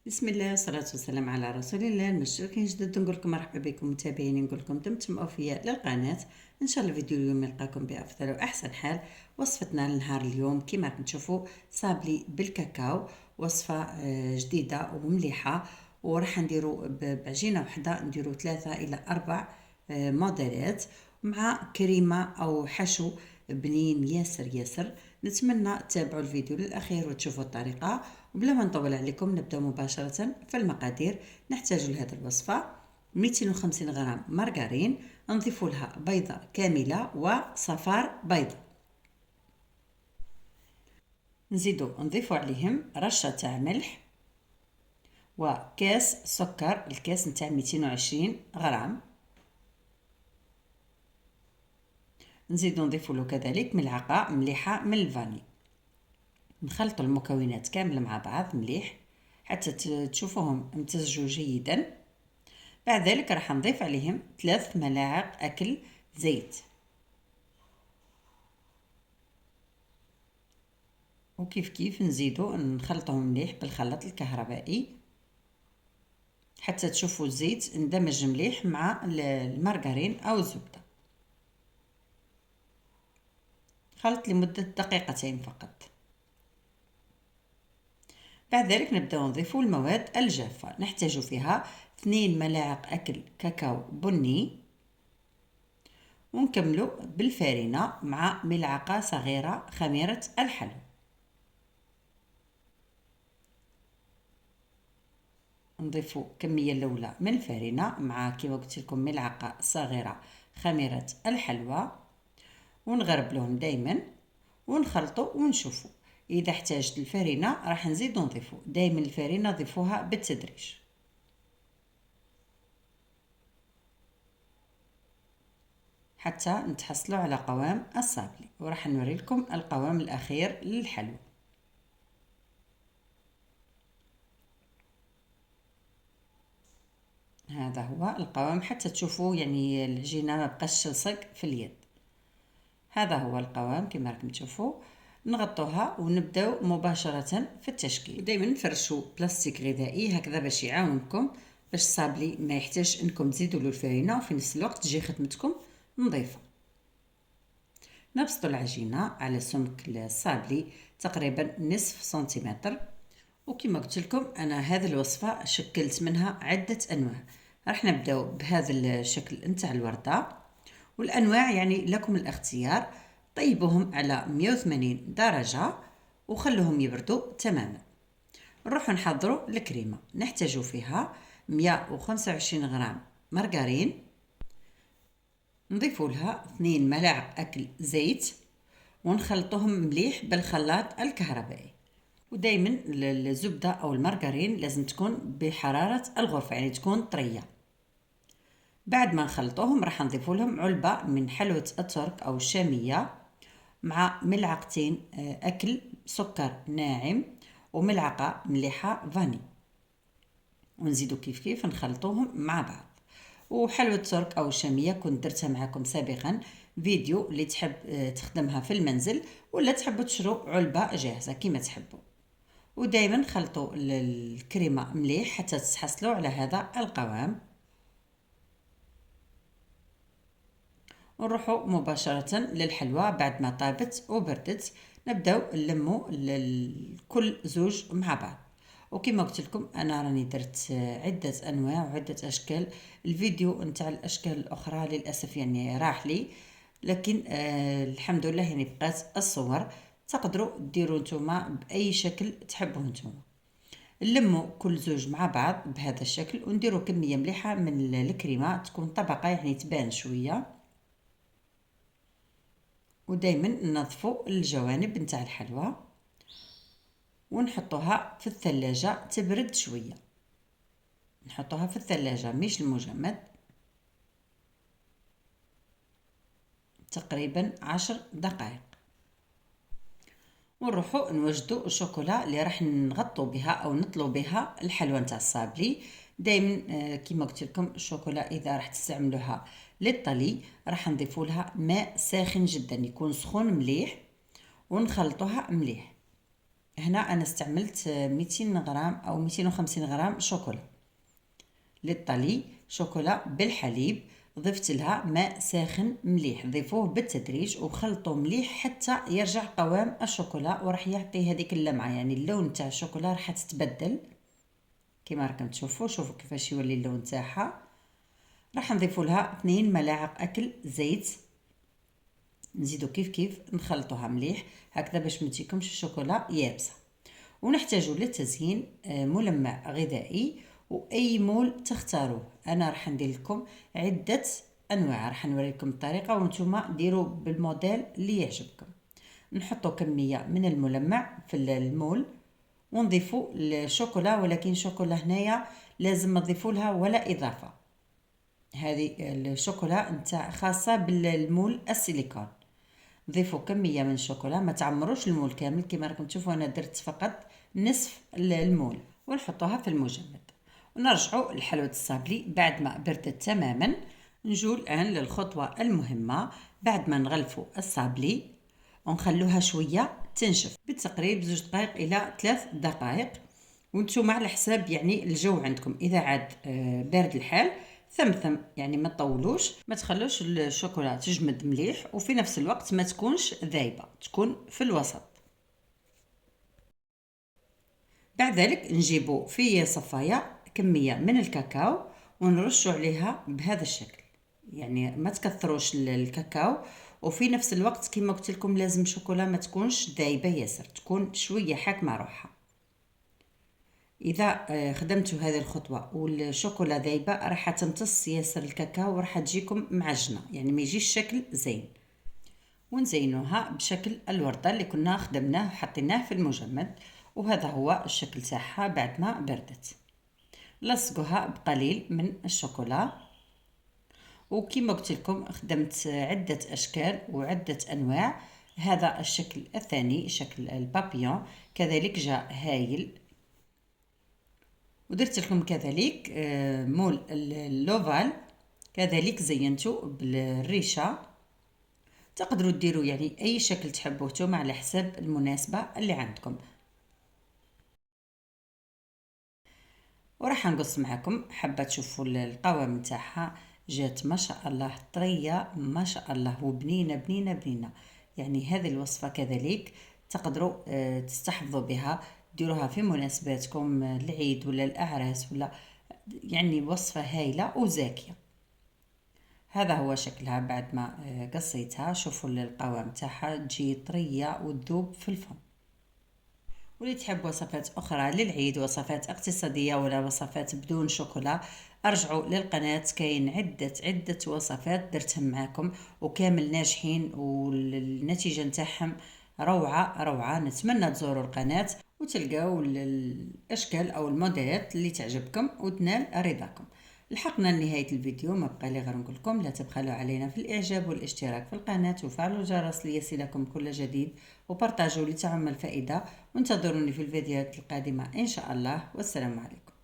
بسم الله والصلاة والسلام على رسول الله. المشتركين جدد نقول لكم مرحبا بكم متابعين، نقول لكم دمتم أوفياء للقناة. إن شاء الله فيديو اليوم يلقاكم بأفضل وأحسن حال. وصفتنا لنهار اليوم كما راكم تشوفوا صابلي بالكاكاو، وصفة جديدة ومليحة. وراح نديرو بعجينة وحدة، نديرو 3 إلى 4 موديلات مع كريمة أو حشو بنين ياسر ياسر. نتمنى تتابعوا الفيديو للأخير وتشوفوا الطريقة. وبلا ما نطول عليكم نبدأ مباشرة في المقادير. نحتاج لهذه الوصفة 250 غرام مارغرين، نضيف لها بيضة كاملة وصفار بيضة، نضيف عليهم رشة تاع ملح وكاس سكر، الكاس نتاع 220 غرام. نضيف له كذلك ملعقة مليحة من الفاني. نخلط المكونات كامل مع بعض مليح حتى تشوفوهم امتزجوا جيدا. بعد ذلك راح نضيف عليهم 3 ملاعق أكل زيت، وكيف كيف نزيدو نخلطهم مليح بالخلاط الكهربائي حتى تشوفوا الزيت اندمج مليح مع المارغرين أو الزبدة. خلط لمدة دقيقتين فقط. بعد ذلك نبدأ نضيف المواد الجافة. نحتاج فيها 2 ملاعق أكل كاكاو بني، ونكملو بالفارينة مع ملعقة صغيرة خميرة الحلو. نضيفوا كمية الأولى من الفارينة مع كما قلت لكم ملعقة صغيرة خميرة الحلوى، ونغربلهم دايما ونخلطوا ونشوفوا. إذا احتاجت الفارينة راح نزيد نضيفوا دايما الفارينة، ضيفوها بالتدريج حتى نتحصلوا على قوام الصابلي. وراح نوري لكم القوام الأخير للحلو. هذا هو القوام حتى تشوفوا يعني العجينة ما بقاش تلصق في اليد. هذا هو القوام كما راكم تشوفوا. نغطوها ونبداو مباشرة في التشكيل. دائما نفرشوا بلاستيك غذائي هكذا باش يعاونكم باش الصابلي ما يحتاج انكم تزيدوا له الفارينة، وفي نفس الوقت تجي خدمتكم نظيفة. نبسطوا العجينة على سمك الصابلي تقريبا نصف سنتيمتر. وكما قلت لكم انا هذه الوصفة شكلت منها عدة انواع. راح نبداو بهذا الشكل نتاع الوردة، والانواع يعني لكم الاختيار. طيبوهم على 180 درجة وخلوهم يبردوا تماما. نروح نحضروا الكريمة. نحتاج فيها 125 غرام مارغرين، نضيف لها 2 ملاعق أكل زيت ونخلطهم مليح بالخلاط الكهربائي. ودايما الزبدة أو المارغرين لازم تكون بحرارة الغرفة، يعني تكون طرية. بعد ما نخلطوهم راح نضيف لهم علبة من حلوة الترك أو الشامية مع ملعقتين أكل سكر ناعم وملعقة مليحة فاني، ونزيدو كيف كيف نخلطوهم مع بعض. وحلوة الترك أو الشامية كنت درتها معكم سابقا فيديو اللي تحب تخدمها في المنزل، ولا تحبوا تشروا علبة جاهزة كما تحبوا. ودائما خلطوا الكريمة مليح حتى تحصلوا على هذا القوام. ونروحوا مباشرة للحلوى بعد ما طابت وبردت. نبداو نلمو كل زوج مع بعض. وكما قلت لكم انا راني درت عدة انواع وعدة اشكال. الفيديو نتاع الاشكال الاخرى للاسف يعني راح لي، لكن الحمد لله يعني بقات الصور. تقدروا ديروا نتوما باي شكل تحبوه نتوما. نلمو كل زوج مع بعض بهذا الشكل ونديروا كمية مليحة من الكريمة، تكون طبقة يعني تبان شوية. ودايما ننظفوا الجوانب نتاع الحلوى ونحطوها في الثلاجة تبرد شوية. نحطوها في الثلاجة مش المجمد، تقريبا 10 دقائق. ونروحوا نوجدوا الشوكولا اللي راح نغطوا بها او نطلوا بها الحلوى نتاع الصابلي. دائما كما قلت لكم الشوكولا اذا راح تستعملوها للطلي راح نضيفوا لها ماء ساخن جدا يكون سخون مليح ونخلطوها مليح. هنا انا استعملت 200 غرام او 250 غرام شوكولا للطلي، شوكولا بالحليب. ضفت لها ماء ساخن مليح، ضيفوه بالتدريج وخلطوه مليح حتى يرجع قوام الشوكولا، وراح يعطي هذيك اللمعه، يعني اللون تاع الشوكولا راح تتبدل كما راكم تشوفوا. شوفوا كيفاش يولي اللون تاعها. راح نضيفوا لها 2 ملاعق اكل زيت، نزيدو كيف نخلطوها مليح هكذا باش ما تجيكمش الشوكولا يابسه. ونحتاجو للتزيين ملمع غذائي، واي مول تختاروه. انا راح ندير لكم عده انواع، راح نوريكم الطريقه وانتم ديروا بالموديل اللي يعجبكم. نحطوا كميه من الملمع في المول ونضيفوا الشوكولا، ولكن الشوكولا هنايا لازم ما تضيفوا لها ولا اضافه. هذه الشوكولا نتاع خاصه بالمول السيليكون. ضيفوا كميه من الشوكولا، ما تعمروش المول كامل كما راكم تشوفوا. انا درت فقط نصف المول ونحطوها في المجمد. ونرجعوا لحلوى الصابلي بعد ما بردت تماما. نجو الان للخطوه المهمه. بعد ما نغلفوا الصابلي ونخلوها شويه تنشف بالتقريب 2 دقائق الى 3 دقائق، وانتم على حساب يعني الجو عندكم. اذا عاد بارد الحال ثمثم، يعني ما تطولوش، ما تخلوش الشوكولا تجمد مليح، وفي نفس الوقت ما تكونش ذايبه، تكون في الوسط. بعد ذلك نجيبوا في صفايه كميه من الكاكاو ونرشوا عليها بهذا الشكل، يعني ما تكثروش الكاكاو. وفي نفس الوقت كما قلت لكم لازم الشوكولا ما تكونش ذايبه ياسر، تكون شويه حاكمه روحها. اذا خدمتوا هذه الخطوه والشوكولا ذايبه راح تمتص ياسر الكاكاو وراح تجيكم معجنه، يعني ما يجيش شكل زين. ونزينوها بشكل الورده اللي كنا خدمناه حطيناه في المجمد، وهذا هو الشكل تاعها بعد ما بردت. لصقوها بقليل من الشوكولا، وكما قلت لكم خدمت عده اشكال وعده انواع. هذا الشكل الثاني شكل البابيون كذلك جاء هايل. ودرت لكم كذلك مول اللوفال كذلك زينته بالريشه. تقدروا ديروا يعني اي شكل تحبوه نتوما على حساب المناسبه اللي عندكم. وراح نقص معكم حابه تشوفوا القوام تاعها. جات ما شاء الله طريه ما شاء الله، وبنينه بنينه بنينه. يعني هذه الوصفه كذلك تقدروا تستحفظوا بها، ديروها في مناسباتكم العيد ولا الاعراس، ولا يعني وصفه هايله وزاكيه. هذا هو شكلها بعد ما قصيتها. شوفوا القوام تاعها تجي طريه وتذوب في الفم. واللي تحب وصفات أخرى للعيد، وصفات اقتصادية ولا وصفات بدون شوكولا، ارجعوا للقناة. كاين عدة وصفات درتهم معاكم وكامل ناجحين، والنتيجة نتاعهم روعة روعة. نتمنى تزوروا القناة وتلقاو الأشكال أو الموديلات اللي تعجبكم وتنال رضاكم. لحقنا لنهاية الفيديو، ما بقى لي غير نقولكم لا تبخلوا علينا في الإعجاب والاشتراك في القناة وفعلوا الجرس ليصلكم كل جديد، وبارطاجوا لتعم الفائدة. وانتظروني في الفيديوهات القادمة إن شاء الله، والسلام عليكم.